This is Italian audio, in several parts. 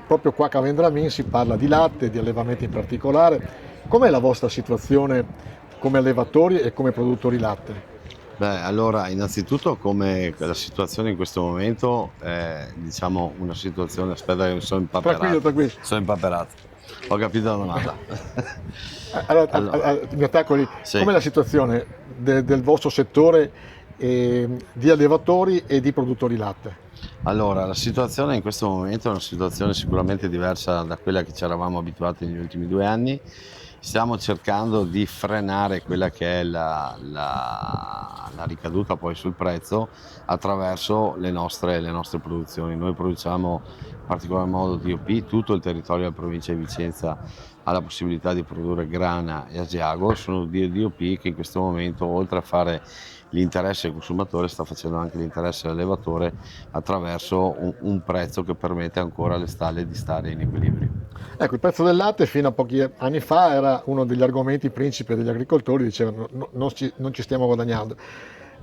proprio qua a Cavendramin si parla di latte, di allevamenti in particolare. Com'è la vostra situazione come allevatori e come produttori latte? Beh, allora, innanzitutto come la situazione in questo momento è, diciamo, una situazione, aspetta che sono Tranquillo, impaperato, tranquillo. sono impaperato, ho capito la domanda. Allora, Allora, mi attacco lì. sì. Com'è la situazione del vostro settore di allevatori e di produttori latte? Allora, la situazione in questo momento è una situazione sicuramente diversa da quella che ci eravamo abituati negli ultimi 2 anni. Stiamo cercando di frenare quella che è la ricaduta poi sul prezzo attraverso le nostre produzioni. Noi produciamo in particolar modo DOP, tutto il territorio della provincia di Vicenza ha la possibilità di produrre grana e asiago, sono DOP che in questo momento, oltre a fare l'interesse del consumatore, sta facendo anche l'interesse dell'allevatore attraverso un prezzo che permette ancora alle stalle di stare in equilibrio. Ecco, il prezzo del latte fino a pochi anni fa era uno degli argomenti principi degli agricoltori, dicevano non ci stiamo guadagnando.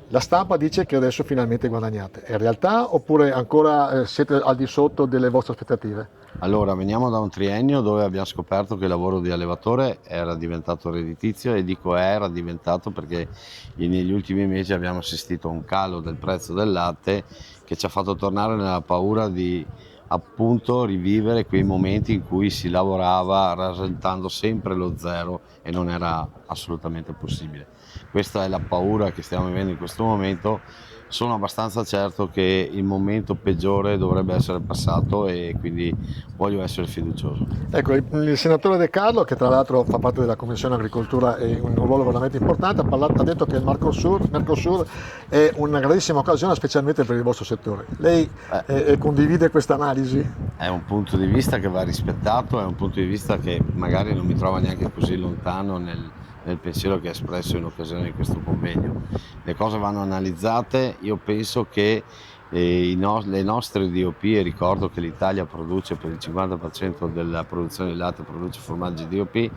La stampa dice che adesso finalmente guadagnate. È realtà oppure ancora siete al di sotto delle vostre aspettative? Allora, veniamo da un triennio dove abbiamo scoperto che il lavoro di allevatore era diventato redditizio, e dico era diventato perché negli ultimi mesi abbiamo assistito a un calo del prezzo del latte che ci ha fatto tornare nella paura di appunto rivivere quei momenti in cui si lavorava rasentando sempre lo zero e non era assolutamente possibile. Questa è la paura che stiamo vivendo in questo momento. Sono abbastanza certo che il momento peggiore dovrebbe essere passato e quindi voglio essere fiducioso. Ecco, il senatore De Carlo, che tra l'altro fa parte della Commissione Agricoltura e un ruolo veramente importante, ha detto che il Mercosur è una grandissima occasione specialmente per il vostro settore. Lei Eh, condivide questa analisi? È un punto di vista che va rispettato, è un punto di vista che magari non mi trova neanche così lontano nel pensiero che ha espresso in occasione di questo convegno. Le cose vanno analizzate, io penso che le nostre DOP, e ricordo che l'Italia produce per il 50% della produzione di latte, produce formaggi DOP,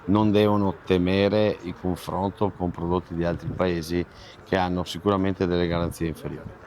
non devono temere il confronto con prodotti di altri paesi che hanno sicuramente delle garanzie inferiori.